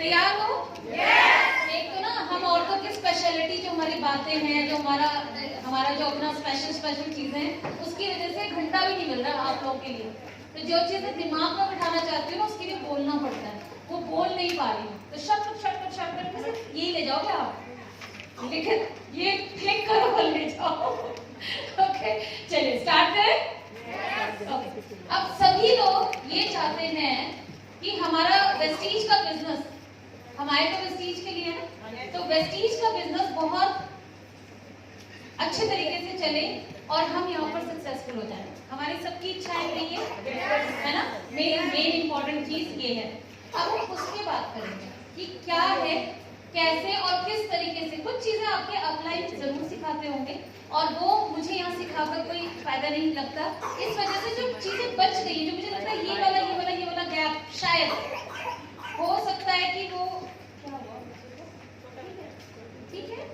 तैयार हो? एक तो ना हम औरतों की स्पेशलिटी जो हमारी बातें हैं, जो हमारा जो अपना स्पेशल चीजें हैं, उसकी वजह से घंटा भी नहीं मिल रहा आप लोगों के लिए। तो जो चीजें दिमाग में बिठाना चाहती हूँ उसके लिए बोलना पड़ता है, वो बोल नहीं पा रही हूँ। तो शॉर्टकट में सिर्फ यही ले जाओगे आप, लेकिन ये क्लिक करो और ले जाओ। ओके चलिए स्टार्ट करें। ओके अब सभी लोग ये चाहते हैं कि हमारा वेस्टीज का बिजनेस, हमारे तो वेस्टीज के लिए ना, तो वेस्टीज का बिजनेस बहुत अच्छे तरीके से चले और हम यहाँ पर सक्सेसफुल हो जाए। हमारी सबकी इच्छाएं नहीं है ना। मेन इंपॉर्टेंट चीज ये है। अब हम उसके बात करेंगे कि क्या है, कैसे और किस तरीके से। कुछ चीजें आपके अपलाइन जरूर सिखाते होंगे और वो मुझे यहाँ सिखाकर कोई फायदा नहीं लगता। इस वजह से जो चीजें बच गई, जो मुझे लगता है ये वाला गैप शायद हो सकता है कि वो क्या हुआ, ठीक है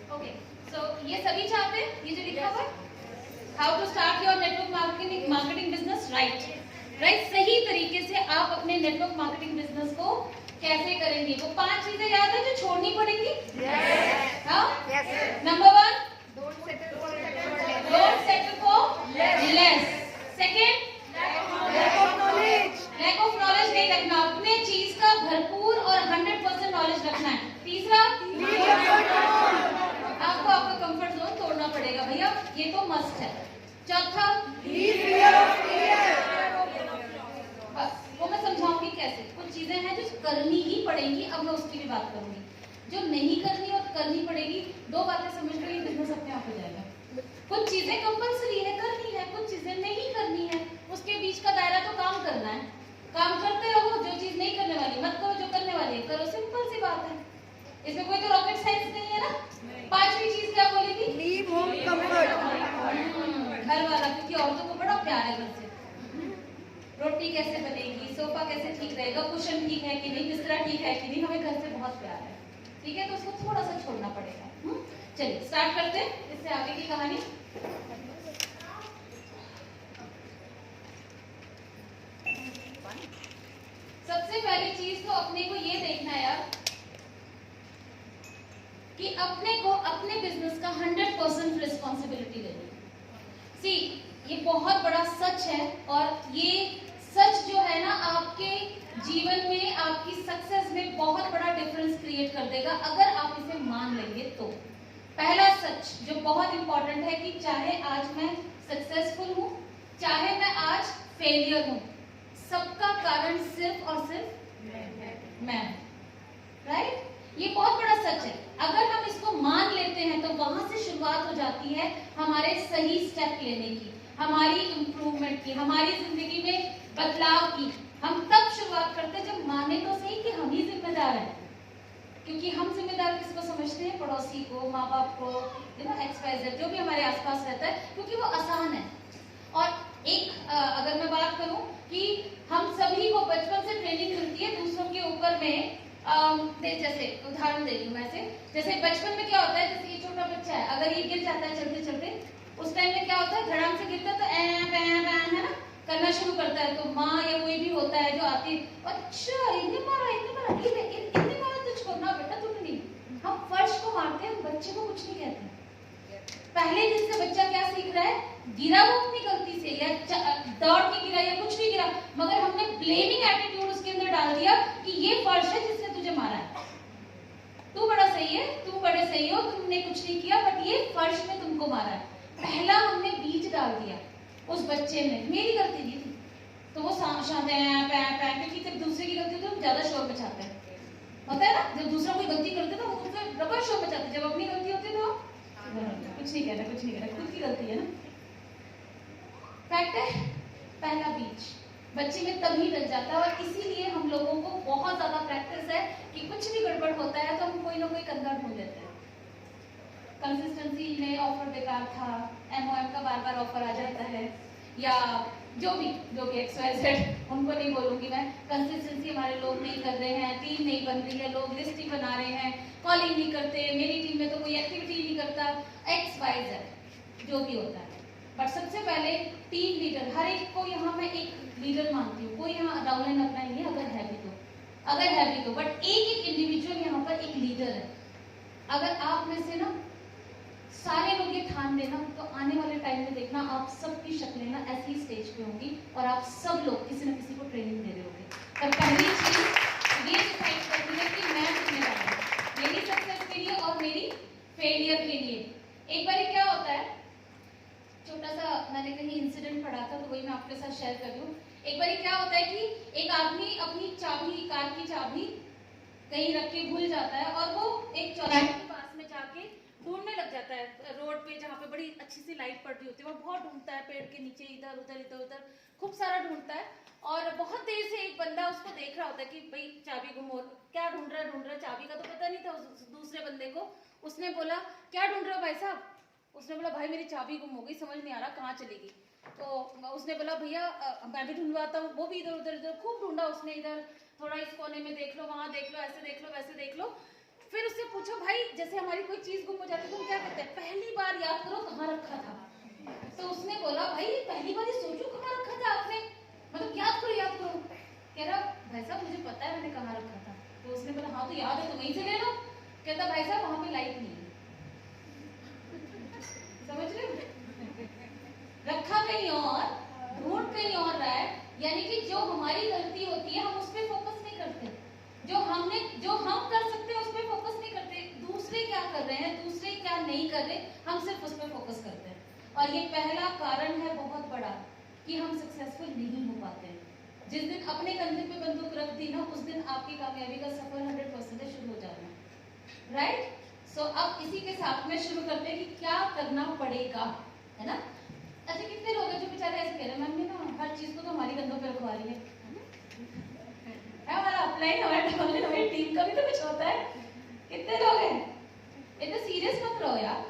ओके। सो ये सभी चाहते हैं, ये जो लिखा हुआ है how to start your network marketing business right. सही तरीके से आप अपने नेटवर्क मार्केटिंग बिजनेस को कैसे करेंगे, वो 5 चीजें याद है जो छोड़नी पड़ेंगी। Number 1, don't settle for less. Second, lack of knowledge नहीं रखना, अपने चीज का भरपूर और 100% नॉलेज रखना है। तीसरा, आपको आपका कंफर्ट जोन तोड़ना पड़ेगा भैया, ये तो मस्ट है। चौथा, बस वो मैं समझाऊंगी कैसे। कुछ चीजें हैं जो करनी ही पड़ेंगी, अब मैं उसकी भी बात करूंगी। जो नहीं करनी और करनी पड़ेगी, 2 बातें समझ लो, ये बिजनेस अपने आप हो जाएगा। कुछ चीजें कंपल्सरी है, करनी है, कुछ चीजें नहीं करनी है, उसके बीच का दायरा तो काम करना है। काम करते रहो, जो चीज नहीं करने वाली मत करो, जो करने वाली है करो, सिंपल सी बात है। इसमें कोई तो रॉकेट साइंस नहीं है ना। 5वीं चीज क्या बोली थी? लीव होम कंफर्ट, घर वाला, क्योंकि औरतों को बड़ा प्यार है घर से। रोटी कैसे बनेगी, सोफा कैसे ठीक रहेगा, कुशन ठीक है कि नहीं, बिस्तरा ठीक है कि नहीं, हमें घर से बहुत प्यार है, ठीक है। तो उसको थोड़ा सा छोड़ना पड़ेगा। चलिए स्टार्ट करते हैं इससे आगे की कहानी। सबसे पहली चीज तो अपने को ये देखना है यार कि अपने को अपने बिजनेस का 100% रिस्पॉन्सिबिलिटी लेनी। सी ये बहुत बड़ा सच है और ये सच जो है ना आपके जीवन में, आपकी सक्सेस में बहुत बड़ा डिफरेंस क्रिएट कर देगा अगर आप इसे मान लेंगे तो। पहला सच जो बहुत इंपॉर्टेंट है कि चाहे आज मैं सक्सेसफुल हूं, चाहे मैं आज फेलियर हूं, सबका कारण सिर्फ और सिर्फ मैं, राइट। ये बहुत बड़ा सच है। अगर हम इसको मान लेते हैं तो वहां से शुरुआत हो जाती है हमारे सही स्टेप लेने की, हमारी इंप्रूवमेंट की, हमारी जिंदगी में बदलाव की। हम तब शुरुआत करते हैं जब माने तो सही कि हम ही जिम्मेदार हैं। क्योंकि हम जिम्मेदार किसको समझते हैं? पड़ोसी को, माँ बाप को, XYZ जो भी हमारे आसपास रहता है, क्योंकि वो आसान है। और एक अगर मैं बात करूं कि हम सभी को बचपन से ट्रेनिंग मिलती है दूसरों के ऊपर में। जैसे उदाहरण दे रही हूँ मैं से, जैसे बचपन में क्या होता है, जैसे ये छोटा बच्चा है, अगर ये गिर जाता है चलते चलते, उस टाइम में क्या होता है, धड़ाम से गिरता है तो है ना करना शुरू करता है। तो माँ या कोई भी होता है जो आती है, अच्छा इतने मारा इतने मारा तुझको ना बेटा, तुम नहीं। हम फर्श को मारते हैं, बच्चे को कुछ नहीं कहते। पहले दिन से बच्चा क्या सीख रहा है, गिरा वो अपनी गलती से या दौड़ के गिरा या कुछ भी गिरा, मगर हमने ब्लेमिंग एटीट्यूड उसके अंदर डाल दिया कि ये फर्श है जिसने तुझे मारा है, तू बड़ा सही है, तुम बड़े सही हो, तुमने कुछ नहीं किया, बट ये फर्श ने तुमको मारा है। पहला हमने बीज डाल दिया उस बच्चे में, मेरी गलती नहीं थी। तो वो क्योंकि जब दूसरे की गलती होती है तो ज्यादा शोर मचाते हैं, होता है ना। जब दूसरा कोई गलती करते हैं तो वो उससे डबल शोर मचाते हैं, जब अपनी गलती होती है तो कुछ नहीं कहना, खुद की गलती है ना। फैक्ट है, पहला बीज बच्चे में तभी लग जाता है। और इसीलिए हम लोगों को बहुत ज्यादा प्रैक्टिस है कि कुछ भी गड़बड़ होता है तो हम कोई ना कोई कंधा ढूंढ लेते हैं। कंसिस्टेंसी में ऑफर बेकार था, MOM का बार बार ऑफर आ जाता है, या जो भी XYZ, उनको नहीं बोलूंगी मैं। कंसिस्टेंसी हमारे लोग नहीं कर रहे हैं, टीम नहीं बन रही है, लोग लिस्ट ही बना रहे हैं, कॉलिंग नहीं करते, मेरी टीम में तो कोई एक्टिविटी नहीं करता, XYZ जो भी होता है। बट सबसे पहले टीम लीडर, हर एक को यहाँ मैं एक लीडर मानती हूँ। कोई यहाँ डाउनलाइन अपना नहीं है, अगर है भी तो बट एक इंडिविजुअल यहाँ पर एक लीडर है। अगर आप में से ना सारे लोग ये ठान लेना, तो आने वाले टाइम में देखना आप सबकी शक्लें ना ऐसी स्टेज पे होंगी और आप सब लोग किसी न किसी को ट्रेनिंग दे रहे होंगे। पर पहली चीज ये डिसाइड करनी है कि मैं कितने वाला हूँ, मेरी सक्सेस के लिए और मेरी फेलियर के लिए। एक बार क्या होता है, छोटा सा मैंने कहीं इंसिडेंट पढ़ा था, तो वही मैं आपके साथ शेयर कर दूं। एक बार क्या होता है कि एक आदमी अपनी चाबी, कार की चाबी कहीं रख के भूल जाता है और वो एक चौराहे के पास में जाके ढूंढने लग जाता है, रोड पे जहाँ पे बड़ी अच्छी सी लाइट पड़ रही होती है, वो बहुत ढूंढता है, पेड़ के नीचे इधर उधर खूब सारा ढूंढता है। और बहुत देर से एक बंदा उसको देख रहा होता है कि भाई चाबी गुम हो, क्या ढूंढ रहा है, चाबी का तो पता नहीं था उस दूसरे बंदे को। उसने बोला क्या ढूंढ रहे हो भाई साहब? उसने बोला भाई मेरी चाबी गुम हो गई, समझ नहीं आ रहा कहाँ चलेगी। तो उसने बोला भैया मैं भी ढूंढवाता हूँ। वो भी इधर उधर खूब ढूंढा उसने, इधर थोड़ा इस कोने में देख लो, वहां देख लो, ऐसे देख लो, वैसे देख लो। फिर उससे पूछो भाई जैसे हमारी कोई चीज गुम हो जाती है तो हम क्या करते हैं, पहली बार याद करो कहाँ रखा था। तो उसने बोला भाई पहली बार ही सोचो कहाँ रखा था आपने, मतलब याद करो। कह रहा भाई साहब मुझे पता है मैंने कहाँ रखा था। तो उसने बोला हाँ तो याद है तो वहीं से ले लो। कहता भाई साहब वहां पे लाइट नहीं है, समझ रहे हो, रखा कहीं और, ढूंढ कहीं और रहा है। यानी कि जो हमारी गलती होती है हम उस पर फोकस नहीं करते, जो हम कर सकते हैं उस पर फोकस नहीं करते। दूसरे क्या कर रहे हैं, दूसरे क्या नहीं कर रहे, हम सिर्फ उस पर फोकस करते हैं। और ये पहला कारण है बहुत बड़ा कि हम सक्सेसफुल नहीं हो पाते हैं। जिस दिन अपने कंधे पे बंदूक रख दी ना, उस दिन आपकी कामयाबी का सफर 100% शुरू हो जाना, राइट। सो अब इसी के साथ में शुरू करते हैं कि क्या करना पड़ेगा, है ना। अच्छा कितने लोग हैं जो बेचारे ऐसे कह रहे हैं मम्मी ना हर चीज को तो हमारी कंधों पे रखवा रही है, हमारा अपलाइन हमारे डाउनलाइन हमारी टीम का भी तो कुछ होता है। कितने लोग हैं, इतना सीरियस मत रहो यार,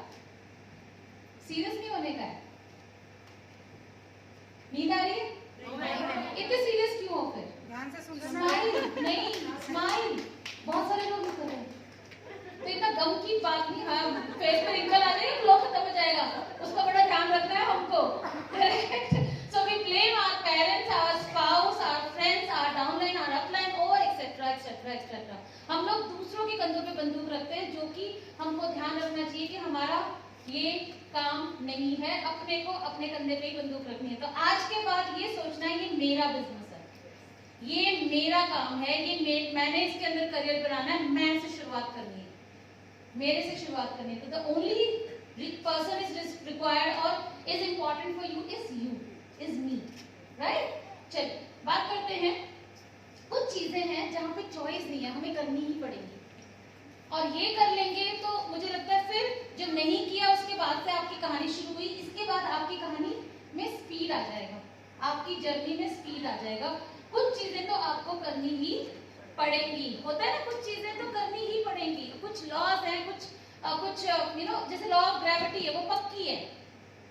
सीरियस नहीं होने का है। नींद आ रही है, इतने सीरियस क्यों हो? फिर ध्यान से सुन, स्माइल नहीं, स्माइल बहुत सारे लोग कर रहे हैं, तो इतना गम की बात नहीं। हाँ फेस पे रिंकल आ जाएगा, ग्लो खत्म हो जाएगा, उसका बड़ा ध्यान रखना है हमको। So we blame our parents, our spouse, our friends, our downline, our upline, और etc. हम लोग दूसरों के कंधों पे बंदूक रखते हैं, जो कि हमको ध्यान रखना चाहिए कि हमारा ये काम नहीं है, अपने को अपने कंधे पे ही बंदूक रखनी है। तो आज के बाद ये सोचना है ये मेरा बिजनेस है, ये मेरा काम है, ये मैंने इसके अंदर करियर बनाना है, मैं से शुरुआत करनी है, मेरे से शुरुआत करनी है। तो the only person is required और is important for you is me, right. चलिए बात करते हैं, कुछ चीजें हैं जहां पे चॉइस नहीं है, हमें करनी ही पड़ेगी, और ये कर लेंगे तो मुझे लगता है फिर जो नहीं किया उसके बाद से आपकी कहानी शुरू हुई, इसके बाद आपकी कहानी में स्पीड आ जाएगा, आपकी जर्नी में स्पीड आ जाएगा। कुछ चीजें तो आपको करनी ही पड़ेंगी, होता है ना, कुछ चीजें तो करनी ही पड़ेंगी। कुछ लॉज हैं, कुछ जैसे लॉ ऑफ ग्रेविटी है, वो पक्की है।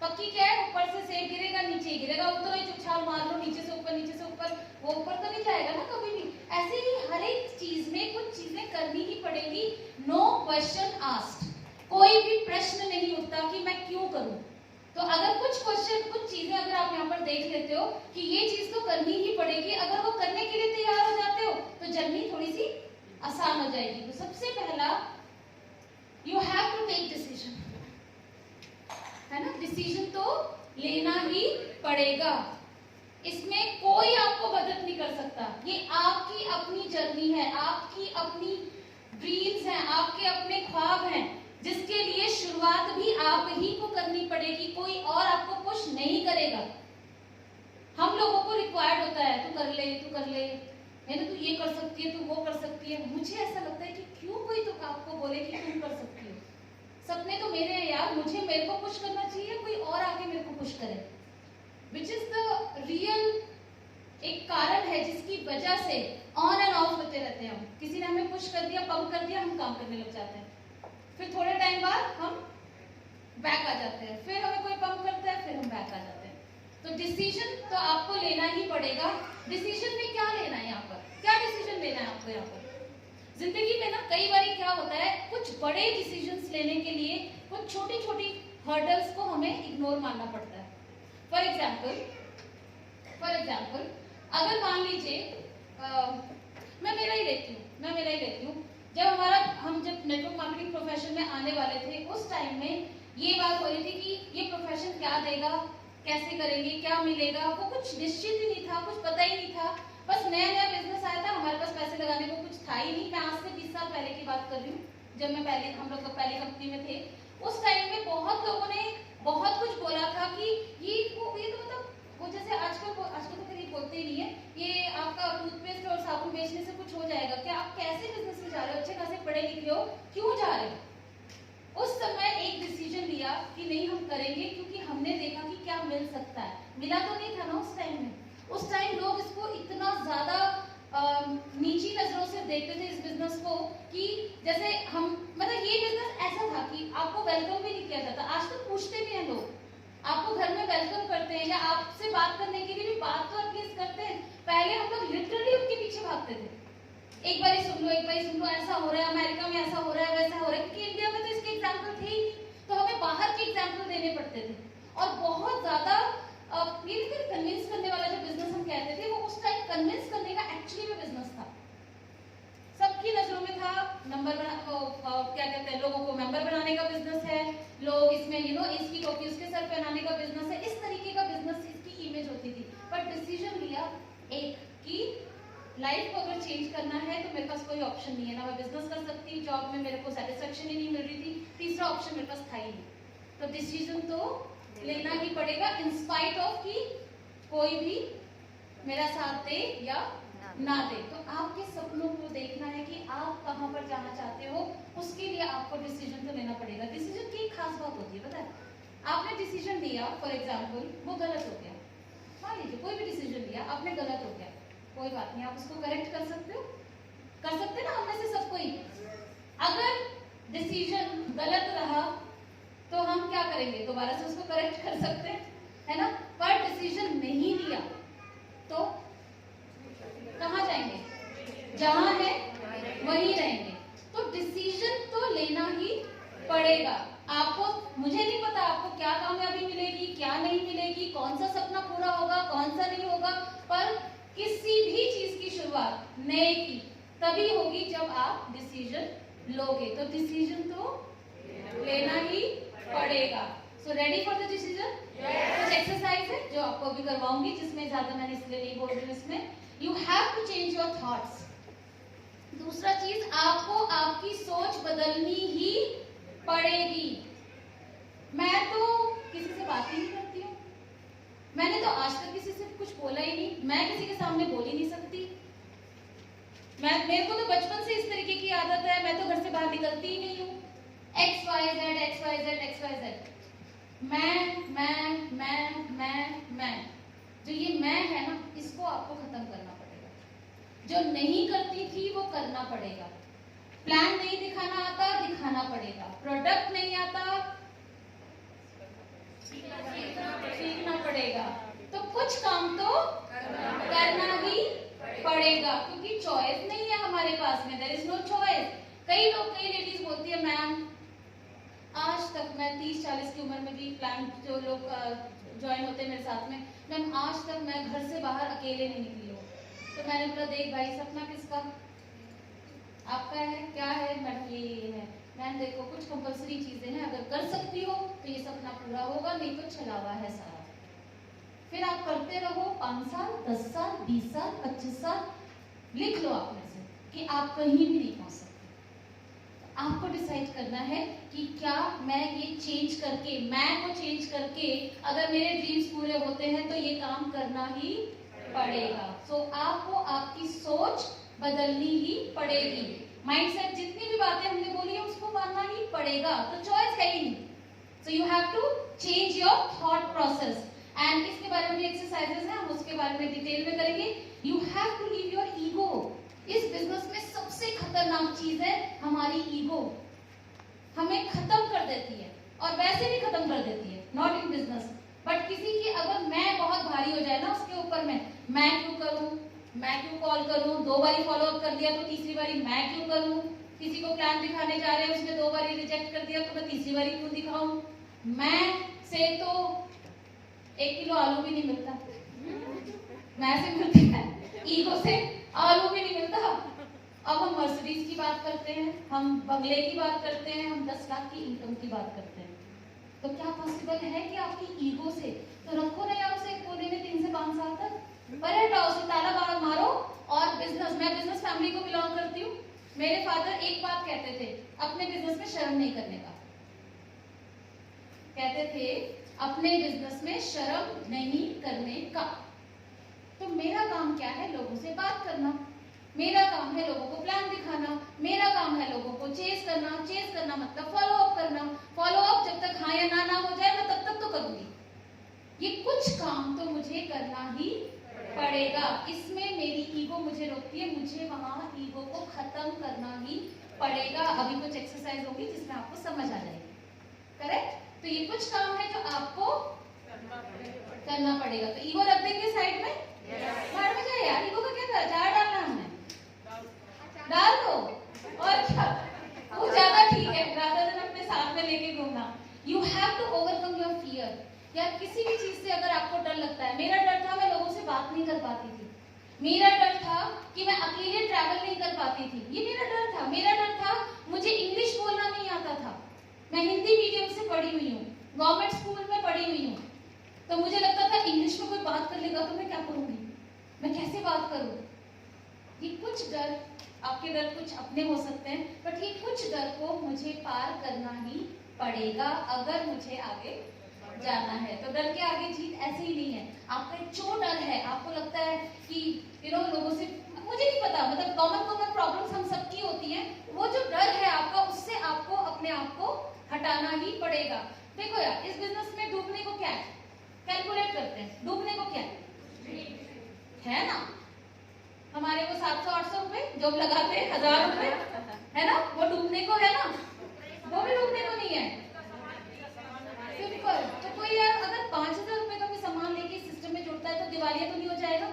पक्की क्या है, ऊपर से सेब गिरेगा नीचे गिरेगा, उतरो ही छाल मार लो, नीचे से ऊपर, वो ऊपर तो नहीं जाएगा ना कभी भी। ऐसे ही हर एक चीज में कुछ चीजें करनी ही पड़ेगी। नो क्वेश्चन आस्क्ड, कोई भी प्रश्न नहीं उठता कि मैं क्यों करूं। तो अगर कुछ चीजें अगर आप यहाँ पर देख लेते हो कि ये चीज तो करनी ही पड़ेगी, अगर वो करने के लिए तैयार हो जाते हो तो जर्नी थोड़ी सी आसान हो जाएगी। तो सबसे पहला you have to take decision, है ना, डिसीजन तो लेना ही पड़ेगा, इसमें कोई आपको मदद नहीं कर सकता। ये आपकी अपनी जर्नी है, आपकी अपनी ड्रीम्स हैं, आपके अपने ख्वाब हैं, जिसके लिए शुरुआत भी आप ही को करनी पड़ेगी, कोई और आपको पुश नहीं करेगा। हम लोगों को रिक्वायर्ड होता है तू कर ले, है ना, तू ये कर सकती है, तू वो कर सकती है। मुझे ऐसा लगता है कि क्यों कोई तो आपको बोले कि तुम कर सकती हो, सपने तो मेरे हैं यार, मेरे को पुश करना चाहिए, कोई और आके मेरे को पुश करे, विच इज द रियल एक कारण है जिसकी वजह से ऑन एंड ऑफ होते रहते हैं हम। किसी ने हमें पुश कर दिया, पंप कर दिया, हम काम करने लग जाते हैं, फिर थोड़े टाइम बाद हम बैक आ जाते हैं, फिर हमें कोई पंप करता है, फिर हम बैक आ जाते हैं। तो डिसीजन तो आपको लेना ही पड़ेगा। डिसीजन में क्या लेना है यहाँ पर, क्या डिसीजन लेना है आपको यहाँ पर? जिंदगी में ना कई बार क्या होता है, कुछ बड़े डिसीजंस लेने के लिए कुछ छोटी छोटी हर्डल्स को हमें इग्नोर मानना पड़ता है। फॉर एग्जाम्पल अगर मान लीजिए मैं मेरा ही लेती हूँ। जब नेटवर्क मार्केटिंग प्रोफेशन में आने वाले थे, उस टाइम में ये बात हो रही थी कि ये प्रोफेशन क्या देगा, कैसे करेंगे, क्या मिलेगा, वो कुछ निश्चित ही नहीं था, कुछ पता ही नहीं था। बस नया बिजनेस आया था, हमारे पास पैसे लगाने को कुछ था ही नहीं। मैं आज से 20 साल पहले की बात कर रही हूँ, जब हम लोग पहले कंपनी में थे। उस टाइम में बहुत लोगों ने बहुत कुछ बोला था कि ये तो मतलब वो जैसे आजकल तो फिर बोलते ही नहीं है, ये आपका टूथपेस्ट और साबुन बेचने से कुछ हो जाएगा क्या, आप कैसे बिजनेस में जा रहे हो, अच्छे खासे पढ़े लिखे हो, क्यों जा रहे हो? उस समय एक डिसीजन लिया कि नहीं हम करेंगे, क्योंकि हमने देखा कि क्या मिल सकता है। मिला तो नहीं था ना उस टाइम में। उस टाइम लोग इसको इतना ज्यादा नीची नजरों से देखते थे इस बिजनेस को, कि जैसे हम मतलब ये बिजनेस ऐसा था कि आपको वेलकम भी नहीं किया जाता। आज तक पूछते भी हैं लोग, आपको घर में वेलकम करते हैं या आपसे बात करने के लिए भी बात तो एटलीस्ट करते हैं। पहले हम लोग लिटरली उनके पीछे भागते थे, एक बार ही सुन लो, ऐसा हो रहा है, अमेरिका में ऐसा हो रहा है, वैसा हो रहा है, क्योंकि इंडिया में तो इसके एग्जाम्पल थे ही, तो हमें बाहर के एग्जाम्पल देने पड़ते थे। और बहुत ज्यादा कन्विंस करने वाला जो बिजनेस हम कहते थे, वो उस टाइम कन्विंस करने का एक्चुअली में बिजनेस था। सबकी नजरों में था क्या कहते हैं, लोगों को मेंबर बनाने का बिजनेस है, लोग इसमें इसकी टोपी उसके सर पहनाने का बिजनेस है, इस तरीके का बिजनेस इसकी इमेज होती थी। पर डिसीजन लिया एक कि लाइफ को अगर चेंज करना है तो मेरे पास कोई ऑप्शन नहीं है, ना मैं बिजनेस कर सकती, जॉब में मेरे को सेटिस्फेक्शन ही नहीं मिल रही थी, तीसरा ऑप्शन मेरे पास था ही नहीं। तो डिसीजन तो लेना ही पड़ेगा, इंस्पाइट ऑफ कि कोई भी मेरा साथ दे या ना दे। तो आपके सपनों को देखना है कि आप कहां पर जाना चाहते हो, उसके लिए आपको डिसीजन तो लेना पड़ेगा। डिसीजन की एक खास बात होती है, पता है? आपने डिसीजन लिया, फॉर एग्जाम्पल वो गलत हो गया, मान लीजिए कोई भी डिसीजन लिया आपने गलत हो गया, कोई बात नहीं, आप उसको करेक्ट कर सकते हो, कर सकते ना, हम में से सब कोई। अगर डिसीजन गलत रहा तो हम क्या करेंगे, दोबारा से उसको करेक्ट कर सकते हैं, है ना? पर डिसीजन नहीं लिया तो कहाँ जाएंगे, जहां है वहीं रहेंगे। तो डिसीजन तो लेना ही पड़ेगा आपको। मुझे नहीं पता आपको क्या कामयाबी मिलेगी, क्या नहीं मिलेगी, कौन सा सपना पूरा होगा, कौन सा नहीं होगा, पर किसी भी चीज की शुरुआत नए की तभी होगी जब आप डिसीजन लोगे। तो डिसीजन तो लेना ही पड़ेगा। So ready for the decision? कुछ एक्सरसाइज है जो आपको अभी करवाऊंगी, जिसमें ज्यादा मैंने इसलिए नहीं बोल रही हूँ। इसमें you have to change your thoughts. दूसरा चीज, आपको आपकी सोच बदलनी ही पड़ेगी। मैं तो किसी से बात ही नहीं करती हूँ, मैंने तो आज तक किसी से कुछ बोला ही नहीं, मैं किसी के सामने बोल ही नहीं सकती। मेरे को तो बचपन से इस तरीके की आदत है, मैं तो घर से बाहर निकलती ही नहीं हूँ। XYZ मैं जो ये मैं है ना, इसको आपको खत्म करना पड़ेगा। जो नहीं करती थी वो करना पड़ेगा। प्लान नहीं दिखाना आता, दिखाना पड़ेगा। प्रोडक्ट नहीं आता, सीखना पड़ेगा। तो कुछ काम तो करना ही पड़ेगा, क्योंकि चॉइस नहीं है हमारे पास में, देयर इज नो चॉइस। कई लेडीज बोलती है, मैम आज तक मैं 30-40 की उम्र में भी प्लान, जो लोग ज्वाइन होते हैं मेरे साथ में, मैम आज तक मैं घर से बाहर अकेले नहीं निकली हूँ। तो मैंने बोला, देख भाई, सपना किसका, आपका है, क्या है? मैडम ये है। मैम देखो, कुछ कंपल्सरी चीजें हैं, अगर कर सकती हो तो ये सपना पूरा होगा, नहीं तो छलावा है सारा। फिर आप करते रहो 5 साल, 10 साल, 20 साल, 25 साल, लिख लो आप में से कि आप कहीं भी नहीं पहुंच सकते। आपको डिसाइड करना है कि क्या मैं ये चेंज करके, मैं को चेंज करके अगर मेरे ड्रीम्स पूरे होते हैं तो ये काम करना ही पड़ेगा। सो आपको आपकी सोच बदलनी ही पड़ेगी। माइंडसेट, जितनी भी बातें हमने बोली है उसको मानना ही पड़ेगा, तो चॉइस है ही नहीं। So you have to change your thought process. And इसके बारे में एक्सरसाइजेस हैं, हम उसके बारे में डिटेल में करेंगे। You have to leave your ego. इस बिजनेस में सबसे खतरनाक चीज है हमारी ईगो, हमें खत्म कर देती है, और वैसे भी खत्म कर देती है, नॉट इन बिजनेस बट किसी की अगर मैं बहुत भारी हो जाए ना उसके ऊपर मैं क्यों करूं, मैं क्यों कॉल करूं, 2 बारी फॉलो अप कर दिया तो तीसरी बारी मैं क्यों करूं, किसी को प्लान दिखाने जा रहे हैं उसने 2 बारी रिजेक्ट कर दिया तो मैं तीसरी बारी क्यों दिखाऊं, मैं से तो 1 किलो आलू भी नहीं मिलता, मैं से मिलती है, ईगो से आलू भी नहीं मिलता। अब हम मर्सिडीज की बात करते हैं, हम बंगले की बात करते हैं, हम 10 लाख की इनकम की बात करते हैं, तो क्या पॉसिबल है कि आपकी ईगो से, तो रखो ना यार उसे एक कोने में 3 से 5 साल तक, पर हटाओ उसे, ताला मारो। और बिजनेस, मैं बिजनेस फैमिली को बिलोंग करती हूँ। मेरे फादर एक बात कहते थे, अपने बिजनेस में शर्म नहीं करने का, कहते थे अपने बिजनेस में शर्म नहीं करने का। तो मेरा काम क्या है, लोगों से बात करना, मेरा काम है लोगों को प्लान दिखाना, मेरा काम है लोगों को चेस करना मतलब फॉलो अप करना, फॉलो अप जब तक हाँ या ना हो जाए मैं तब तक तो करूंगी। ये कुछ काम तो मुझे करना ही पड़ेगा, इसमें मेरी ईगो मुझे रोकती है, मुझे वहां ईगो को खत्म करना ही पड़ेगा। अभी कुछ एक्सरसाइज होगी जिसमें आपको समझ आ जाएगी, करेक्ट। तो ये कुछ काम है जो आपको करना पड़ेगा। तो ईगो रख देंगे साइड में, बाहर में जाए यार, ईगो का क्या था, अचार डालना हमने डाल दो और क्या, वो ज्यादा ठीक है रादर देन अपने साथ में लेके घूमना। You have to overcome your fear. यार किसी भी चीज से अगर आपको डर लगता है, मेरा डर था मैं लोगों से बात नहीं कर पाती थी, मेरा डर था कि मैं अकेले ट्रैवल नहीं कर पाती थी, ये मेरा डर था। मेरा डर था मुझे इंग्लिश बोलना नहीं आता था, मैं हिंदी मीडियम से पढ़ी हुई हूँ, गवर्नमेंट स्कूल में पढ़ी हुई हूँ, तो मुझे लगता था इंग्लिश में कोई बात कर लेगा तो मैं क्या करूंगी, मैं कैसे बात करूं। ये कुछ डर, आपके डर कुछ अपने हो सकते हैं, बट ये कुछ डर को मुझे पार करना ही पड़ेगा अगर मुझे आगे जाना है। तो डर के आगे जीत ऐसे ही नहीं है। आपका जो डर है, आपको लगता है कि लोगों से, मुझे नहीं पता, मतलब कॉमन प्रॉब्लम्स हम सबकी होती हैं, वो जो डर है आपका, उससे आपको अपने आप को हटाना ही पड़ेगा। देखो यार, इस बिजनेस में डूबने को क्या है, कैलकुलेट करते हैं, डूबने को क्या है ना, हमारे को 700-800 रुपए जो लगाते हैं, 1000 रुपए है ना, वो डूबने को है ना, वो भी डूबने को नहीं है। सिंपल। तो कोई यार अगर 5000 रुपए का भी सामान लेके सिस्टम में जुड़ता है तो दिवालिया तो नहीं हो जाएगा,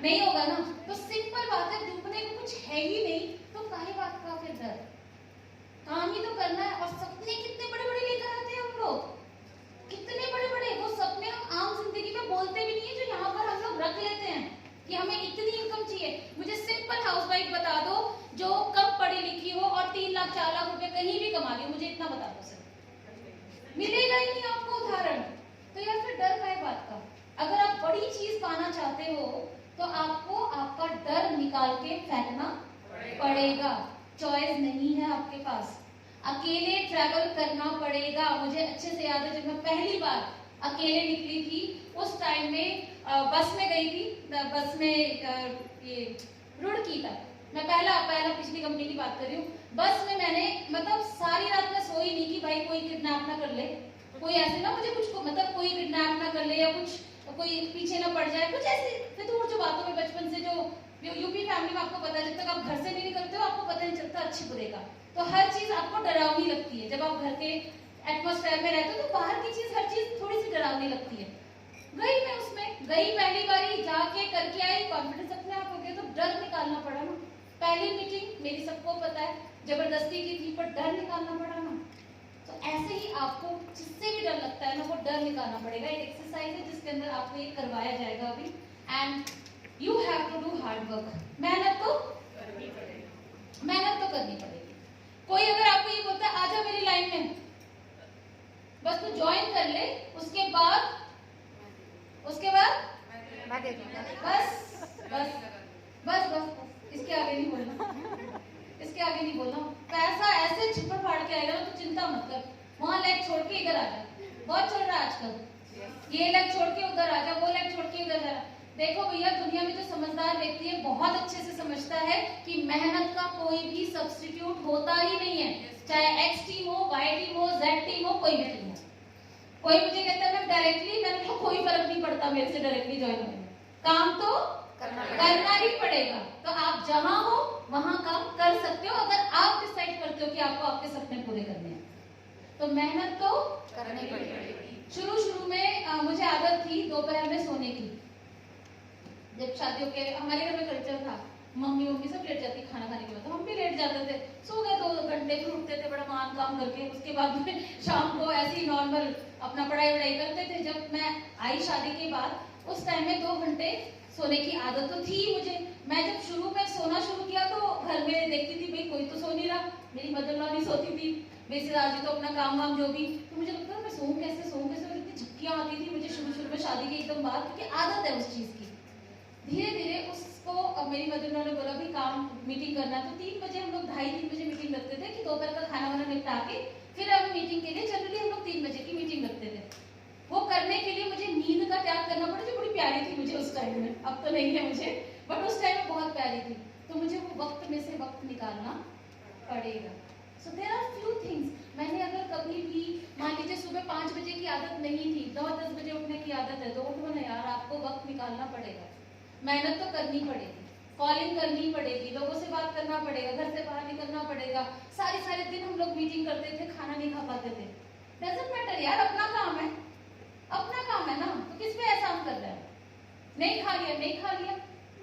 नहीं होगा ना। तो सिंपल बात है, डूबने को कुछ है ही नहीं, तो काहे बात का फिर डर, काम ही तो करना है। और सपने कितने बड़े बड़े लेकर आते हैं हम लोग, कितने बड़े बड़े, वो सपने हम आम जिंदगी में बोलते भी नहीं है, जो यहाँ पर हम लोग रख लेते हैं कि हमें इतनी इनकम चाहिए। मुझे सिंपल हाउसवाइफ बता दो जो कम पढ़ी लिखी हो और 3 लाख 4 लाख रुपए कहीं भी कमा रही हो, मुझे इतना बता दो सर, मिलेगा ही नहीं आपको उदाहरण। तो यार फिर डर है बात का। अगर आप बड़ी चीज पाना चाहते हो तो आपको आपका डर निकाल के फेंकना पड़ेगा, चॉइस नहीं है आपके पास, अकेले ट्रैवल करना पड़ेगा। मुझे अच्छे से याद है जब मैं पहली बार अकेले निकली थी, उस टाइम में बस में गई थी, बस में ये रुड़की तक, मैं पहला पिछली कंपनी की बात कर रही हूँ। बस में मैंने मतलब सारी रात में सोई नहीं कि भाई कोई किडनैप ना कर ले, कोई ऐसे ना मुझे कुछ मतलब कोई किडनैप ना कर ले या कुछ कोई पीछे ना पड़ जाए, कुछ ऐसी फितूर जो बातों में बचपन से जो यूपी फैमिली में आपको पता है, जब तक आप घर से नहीं निकलते हो आपको पता नहीं चलता अच्छी बुरे का, तो हर चीज आपको डरावनी लगती है। जब आप घर के एटमॉस्फेयर में रहते हो तो बाहर की चीज, हर चीज थोड़ी सी डरावनी लगती है। गई मैं उसमें, गई पहली बारी, जाके करके आई, कॉन्फिडेंस अपने आप हो गया, तो डर निकालना पड़ा ना। पहली मीटिंग मेरी सबको पता है जबरदस्ती की थी, पर डर निकालना पड़ा ना। तो ऐसे ही आपको जिससे भी डर लगता है ना, वो डर निकालना पड़ेगा। एक एक्सरसाइज है जिसके अंदर आपको ये करवाया जाएगा अभी, and you have to do hard work. मेहनत तो करनी पड़ेगी। कोई अगर आपको ये बोलता है आजा मेरी लाइन में, बस तू ज्वाइन कर ले, उसके बाद बस बस बस बस इसके आगे नहीं बोलना, इसके आगे नहीं बोलना। पैसा ऐसे छिपड़ फाड़ के आएगा ना, तो चिंता मत कर, वहां लेग छोड़ के इधर आ जा, बहुत चल रहा है आजकल, ये लेग छोड़ के उधर आ जा, वो लेग छोड़ के उधर आ जा। देखो भैया, दुनिया में जो समझदार व्यक्ति है बहुत अच्छे से समझता है कि मेहनत का कोई भी सब्स्टिट्यूट होता ही नहीं है, चाहे एक्स टीम हो, वाई टीम हो, जेड टीम हो, कोई भी टीम हो। कोई मुझे कहता है मैं डायरेक्टली, मैंने कहा कोई फर्क नहीं पड़ता मेरे से डायरेक्टली ज्वाइन होने में, काम तो करना ही पड़ेगा। तो आप जहां हो वहां काम कर सकते हो, अगर आप डिसाइड करते हो कि आपको आपके सपने पूरे करने हैं, तो मेहनत तो करनी पड़ेगी। शुरू में मुझे आदत थी दोपहर में सोने की। जब शादियों के हमारे घर में कल्चर था, मम्मी सब लेट जाती खाना खाने के बाद, तो हम भी लेट जाते थे, सो गए 2 घंटे, फिर उठते थे बड़ा मान काम करके, उसके बाद में शाम को ऐसे ही नॉर्मल अपना पढ़ाई करते थे। जब मैं आई शादी के बाद, उस टाइम में 2 घंटे सोने की आदत तो थी मुझे। मैं जब शुरू में सोना शुरू किया तो घर में देखती थी भाई कोई तो सो नहीं रहा, मेरी मदर लॉ नहीं सोती थी, बेसिराज तो अपना काम वाम जो भी, तो मुझे लगता था मैं सोऊं कैसे और इतनी झपकियां आती थी मुझे शुरू में शादी के एकदम बाद, क्योंकि आदत है उस चीज की। धीरे धीरे उसको अब मेरी मदर लॉ ने बोला भी काम मीटिंग करना, तो 3 बजे हम लोग 2:30-3 बजे मीटिंग रखते थे कि दोपहर का खाना वाना निपटा के फिर हम मीटिंग के लिए जनरली हम लोग 3 बजे की मीटिंग रखते थे। वो करने के लिए मुझे नींद का त्याग करना पड़ा, जो बड़ी प्यारी थी मुझे उस टाइम में, अब तो नहीं है मुझे, बट उस टाइम में बहुत प्यारी थी। तो मुझे वो वक्त में से वक्त निकालना पड़ेगा। So there are few things. मैंने अगर कभी भी मान लीजिए सुबह 5 बजे की आदत नहीं थी, 9-10 बजे उठने की आदत है, तो उठो ना यार, आपको वक्त निकालना पड़ेगा, मेहनत तो करनी पड़ेगी, कॉलिंग करनी पड़ेगी, लोगों से बात करना पड़ेगा, घर से बाहर निकलना पड़ेगा। सारे दिन हम लोग मीटिंग करते थे, खाना नहीं खा पाते थे। डजंट मैटर यार, अपना काम है, अपना काम है ना, तो किस पे एहसान कर रहे हैं? नहीं खा लिया,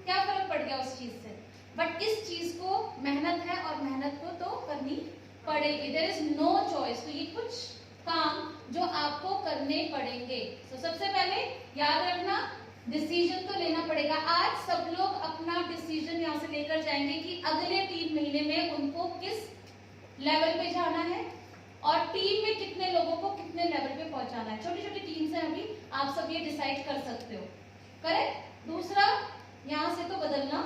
क्या फर्क पड़ गया उस चीज से? बट इस चीज को मेहनत है और मेहनत को तो करनी पड़ेगी, देयर इज नो चॉइस। तो ये कुछ काम जो आपको करने पड़ेंगे। तो सबसे पहले याद रखना, डिसीजन तो लेना पड़ेगा। आज सब लोग अपना डिसीजन यहाँ से लेकर जाएंगे कि अगले 3 महीने में उनको किस लेवल पे जाना है और टीम में कितने लोगों को कितने लेवल पे पहुंचाना है। छोटी छोटी टीम से अभी आप सब ये डिसाइड कर सकते हो, करेक्ट। दूसरा, यहाँ से तो बदलना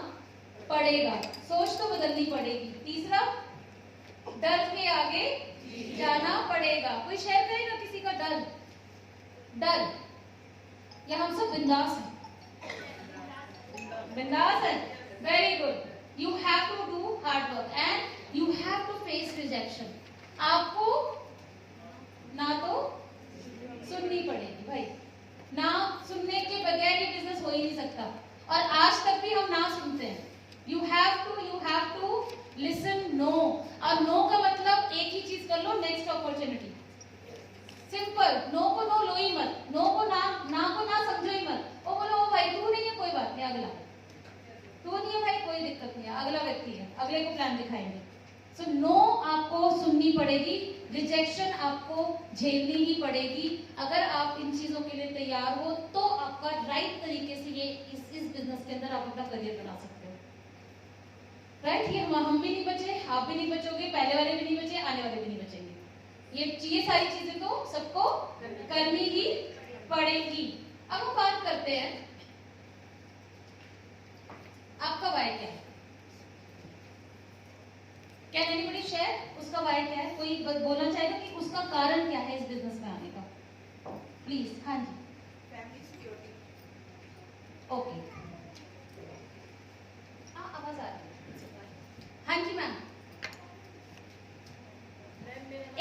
पड़ेगा, सोच तो बदलनी पड़ेगी। तीसरा, डर के आगे जाना पड़ेगा। कोई शेयर करेगा किसी का डर? या हम सब बिंदास हैं? बिंदास है, very good. You have to do hard work and you have to face rejection. आपको ना तो सुननी पड़ेगी भाई, ना सुनने के बगैर ये बिजनेस हो ही नहीं सकता, और आज तक भी हम ना सुनते हैं। You have to listen no, और नो का मतलब एक ही चीज कर लो, नेक्स्ट अपॉर्चुनिटी। सिंपल, नो को नो लो ही मत, नो को ना समझो ही मत। वो बोलो ओ भाई तू नहीं है, कोई बात नहीं, अगला। तू नहीं है भाई, कोई दिक्कत नहीं है, अगला व्यक्ति है, अगले को प्लान दिखाएंगे। सो नो आपको सुननी पड़ेगी, रिजेक्शन आपको झेलनी ही पड़ेगी। अगर आप इन चीजों के लिए तैयार हो तो आपका राइट तरीके से ये इस बिजनेस के अंदर आप अपना करियर बना सकते हो, राइट। ये हम भी नहीं बचे, आप भी नहीं बचोगे, पहले वाले भी नहीं बचे, आने वाले भी नहीं बचेंगे। ये सारी चीजें तो सबको करनी ही पड़ेगी। अब हम बात करते हैं, आपका वाई क्या है? क्या एनीबॉडी शेयर उसका वाई क्या है? कोई बोलना चाहेगा कि उसका कारण क्या है इस बिजनेस में आने का? प्लीज। हाँ जी, फैमिली सिक्योरिटी। ओके, आवाज आ रही है? हाँ जी मैम।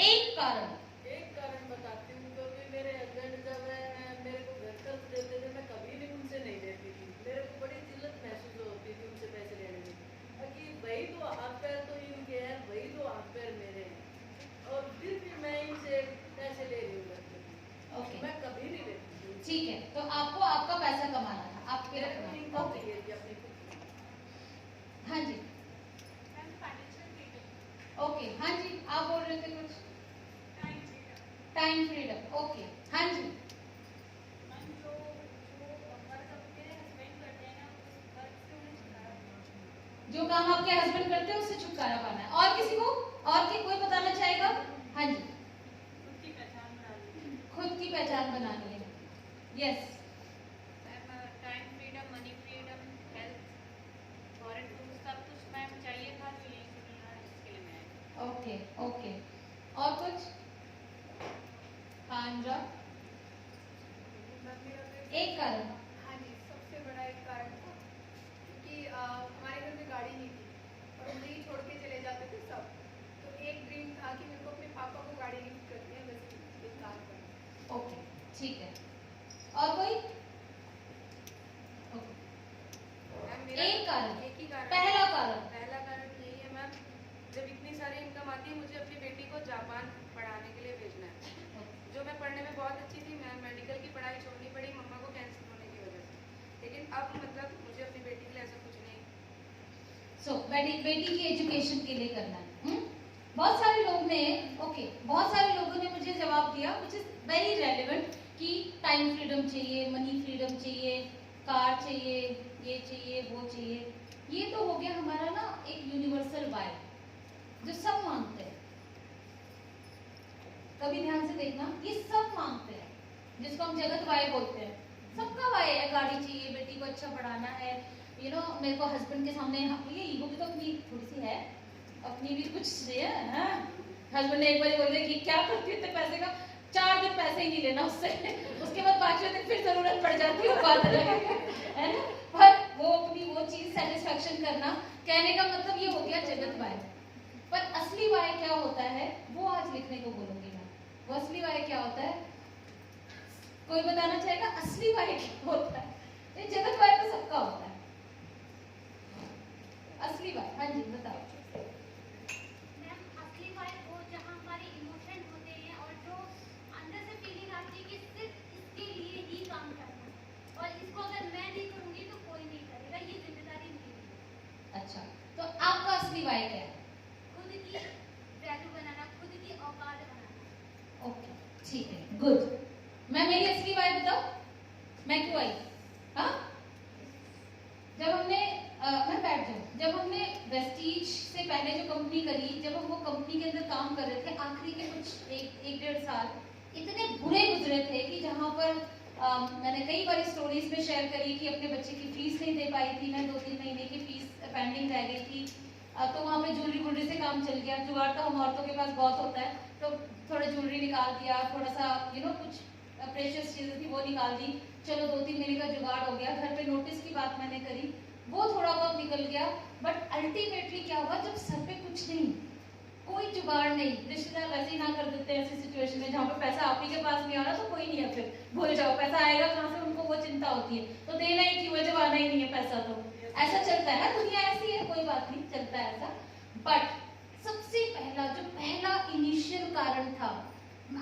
एक कारण बताती हूँ, क्योंकि मेरे हस्बैंड जब मेरे को घर खर्च देते थे, मैं कभी भी उनसे नहीं लेती थी। मेरे को बड़ी जिल्लत महसूस होती थी उनसे पैसे लेने में, कि वही तो हाथ पैर तो इनके हैं, वही तो हाथ पैर मेरे हैं, और फिर भी मैं इनसे पैसे ले रही हूँ। ओके, मैं कभी नहीं लेती। ठीक है, तो आपको आपका पैसा कमाना था, आप फिर ओके। हाँ जी, ओके, हाँ जी, आप बोल रहे थे कुछ? टाइम फ्रीडम, ओके, हाँ जी। जो काम आपके हस्बैंड करते हैं उससे छुटकारा पाना है। और किसी को, और कोई बताना चाहेगा? हाँ जी, खुद की पहचान बनानी है, yes. Time freedom, money freedom, health, foreign tour, सब कुछ मैम चाहिए था, तो यही सुनना है, इसके लिए मैं। ओके ओके, और कुछ? खानजा, एक कारण? हाँ जी, सबसे बड़ा एक कारण था, क्योंकि हमारे घर में गाड़ी नहीं थी और मुझे ही छोड़ के चले जाते थे सब, तो एक ड्रीम था कि मेरे को अपने पापा को गाड़ी गिफ्ट करनी है, बस एक कार करना। ओके, ठीक है, और कोई? मैम मेरा एक कारण, एक ही कारण, पहला कारण यही है मैम, जब इतनी सारी इनकम आती है, मुझे अपनी बेटी को जापान पढ़ाने के लिए भेजना है। जो मैं पढ़ने में बहुत अच्छी थी, मैं मेडिकल की पढ़ाई छोड़नी पड़ी मम्मा को कैंसर होने की वजह से। लेकिन अब मतलब मुझे अपनी बेटी के लिए ऐसा कुछ नहीं। सो बेटी की एजुकेशन के लिए करना है। बहुत सारे लोग ने बहुत सारे लोगों ने मुझे जवाब दिया विच इज वेरी रेलिवेंट कि टाइम फ्रीडम चाहिए, मनी फ्रीडम चाहिए, कार चाहिए, ये चाहिए, वो चाहिए। ये तो हो गया हमारा ना एक यूनिवर्सल वाई जो सब मांगते हैं। कभी ध्यान से देखना, ये सब मांगते हैं, जिसको हम जगत वाई बोलते हैं। सबका वाई है, गाड़ी चाहिए, बेटी को अच्छा पढ़ाना है, मेरे को हस्बैंड के सामने, ये ईगो भी तो अपनी थोड़ी सी है, अपनी भी कुछ है। हस्बैंड ने एक बार बोल दिया कि क्या करती है इतने पैसे का, 4 दिन पैसे ही नहीं लेना उससे, उसके बाद 5वें दिन फिर जरूरत पड़ जाती है, बात अलग है ना। पर वो अपनी वो चीज सेटिस्फेक्शन करना, कहने का मतलब ये हो गया जगत वाई। पर असली वाई क्या होता है वो आज लिखने को बोलूंगी मैं। वो असली वाई क्या होता है, कोई बताना चाहेगा असली वाई क्या होता है? ये जगत वाई तो सबका होता है, असली वाई। हाँ जी बताओ। मैम असली वाई वो जहाँ हमारे इमोशन होते हैं और जो अंदर से फीलिंग आती है कि सिर्फ इसके लिए ही काम करना है और इसको अगर मैं नहीं करूँगी तो कोई नहीं करेगा, ये जिम्मेदारी मेरी है। अच्छा, तो आपका असली वाई क्या है? खुद की वैल्यू बनाना, खुद की औकात बनाना। ओके ठीक है, गुड। मैं मेरी असली वाई बताऊं, मैं क्यों आई? हाँ, जब हमने मैं बैठ जाऊं, जब हमने वेस्टीज से पहले जो कंपनी करी, जब हम वो कंपनी के अंदर काम कर रहे थे, आखिरी के कुछ एक डेढ़ साल इतने बुरे गुजरे थे कि जहां पर मैंने कई बार स्टोरीज में शेयर करी कि अपने बच्चे की फीस नहीं दे पाई थी मैं, 2-3 महीने की फीस पेंडिंग रह गई थी। तो वहाँ पे ज्वेलरी वुलरी से काम चल गया, जुगाड़ तो हम औरतों के पास बहुत होता है, तो थोड़ा ज्वेलरी निकाल दिया, थोड़ा सा कुछ प्रेशियस चीजें थी वो निकाल दी, चलो 2-3 महीने का जुगाड़ हो गया। घर पे नोटिस की बात मैंने करी, वो थोड़ा बहुत निकल गया। बट अल्टीमेटली क्या हुआ, जब सर पे कुछ नहीं, कोई जुगाड़ नहीं, रिश्तेदार वैसे ही ना कर देते हैं ऐसी सिचुएशन में जहाँ पे पैसा आप ही के पास नहीं आ रहा तो कोई नहीं है, फिर भूल जाओ पैसा आएगा कहाँ से, उनको वो चिंता होती है, तो देना ही क्यों है जब आना ही नहीं है पैसा। तो ऐसा चलता है, दुनिया ऐसी है, कोई बात नहीं, चलता है ऐसा। बट सबसे पहला जो पहला इनिशियल कारण था,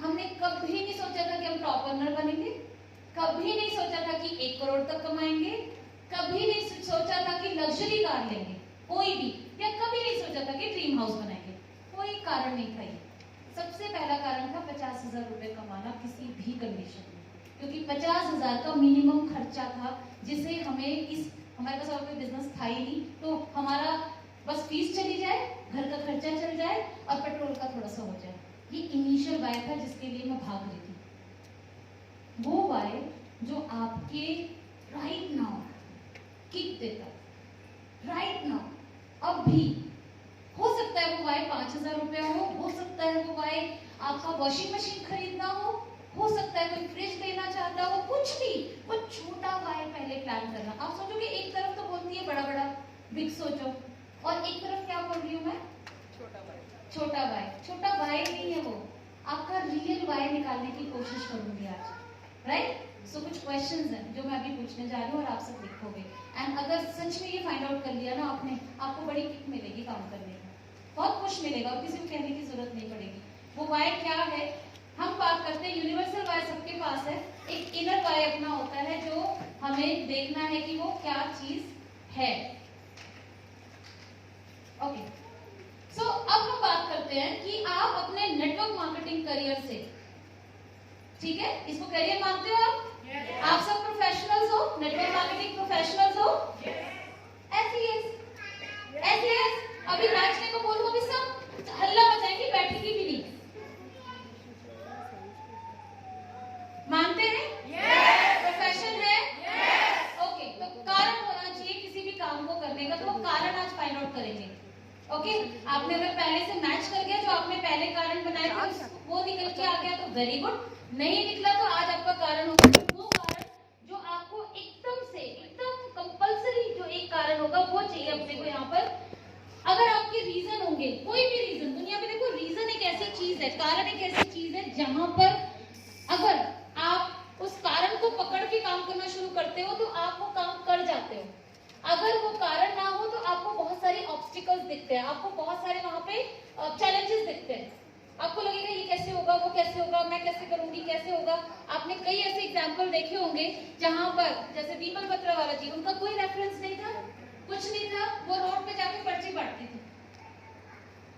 हमने कभी नहीं सोचा था कि हम टॉप अर्नर बनेंगे, कभी नहीं सोचा था कि 1 करोड़ तक कमाएंगे, कभी नहीं सोचा था कि लग्जरी कार लेंगे कोई भी, या कभी नहीं सोचा था कि ड्रीम हाउस बनाएंगे, कोई कारण नहीं था। ये सबसे पहला कारण था 50,000 रुपए कमाना किसी भी कंडीशन में, क्योंकि 50,000 का मिनिमम खर्चा था, जिसे हमें हमारे पास और कोई बिजनेस था ही नहीं, तो हमारा बस फीस चली जाए, घर का खर्चा चल जाए और पेट्रोल का थोड़ा सा हो जाए। ये इनिशियल वाई था जिसके लिए मैं भाग रही थी। वो वाई जो आपके राइट नाउ किक देता, राइट नाउ अब भी हो सकता है वो वाई 5,000 रुपया हो सकता है वो वाई आपका वॉशिंग मशीन खरीदना हो सकता है कोई फ्रिज लेना चाहता हो, कुछ भी, वो छोटा वाई पहले प्लान करना। आप सोचोगे एक तरफ तो बोलती है बड़ा बड़ा बिग सोचो, और एक तरफ क्या बोल रही हूँ मैं, छोटा वाई। छोटा वाई नहीं है वो, आपका रियल वाई निकालने की कोशिश करूंगी आज, राइट। सो कुछ क्वेश्चंस हैं जो मैं अभी पूछने जा रही हूँ और आप सब लिखोगे, एंड अगर सच में ये फाइंड आउट कर लिया ना आपने, आपको बड़ी किक मिलेगी काम करने में, बहुत खुश मिलेगा और किसी को कहने की जरूरत नहीं पड़ेगी। वो वाई क्या है, हम बात करते हैं यूनिवर्सल वाई सबके पास है, एक इनर वाई अपना होता है जो हमें देखना है कि वो क्या चीज है। ओके, सो अब हम बात करते हैं कि आप अपने नेटवर्क मार्केटिंग करियर से, ठीक है, इसको करियर मानते हो आप? आप सब प्रोफेशनल्स हो, नेटवर्क मार्केटिंग प्रोफेशनल्स हो? SES अभी नाचने को बोलूं अभी सब हल्ला मचाएंगे, बैठेगी भी नहीं। मानते हैं? प्रोफेशन है? ओके, तो कारण होना चाहिए किसी भी काम को करने का, तो वो कारण आज फाइंड आउट करेंगे। ओके, आपने अगर पहले से मैच कर गया, जो आपने पहले कारण बनाए थे वो निकल के आ गया तो वेरी गुड, नहीं निकला तो आज आपका कारण होगा वो कारण जो आपको एकदम कंपल्सरी जो एक कारण होगा वो चाहिए अपने को यहाँ पर। अगर आपके रीजन होंगे, कोई भी रीजन, दुनिया में देखो रीजन एक ऐसी चीज है, कारण एक ऐसी चीज है जहां पर अगर आप उस कारण को पकड़ के काम करना शुरू करते हो तो आप वो काम कर जाते हो। अगर वो कारण ना हो तो आपको बहुत सारे ऑब्स्टिकल्स दिखते हैं, आपको बहुत सारे वहां पे चैलेंजेस दिखते हैं। आपको लगेगा ये कैसे होगा, वो कैसे होगा, मैं कैसे करूंगी, कैसे होगा। आपने कई ऐसे एग्जाम्पल देखे होंगे जहां पर जैसे दीपक बत्रा वाला जी, उनका कोई रेफरेंस नहीं था, कुछ नहीं था, वो रोड पे जाके पर्ची बांटती थी।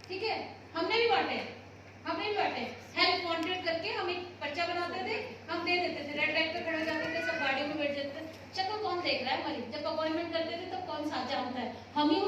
ठीक है, हमने भी बांटे, हेल्प वांटेड करके हम एक पर्चा बनाते थे, हम दे देते थे, रेड लाइट पे खड़े हो जाते थे, सब गाड़ियों में बैठ जाते थे। शक्ल कौन देख रहा है हमारी, जब अपॉइंटमेंट करते थे तब कौन साथ जानता है, हम ही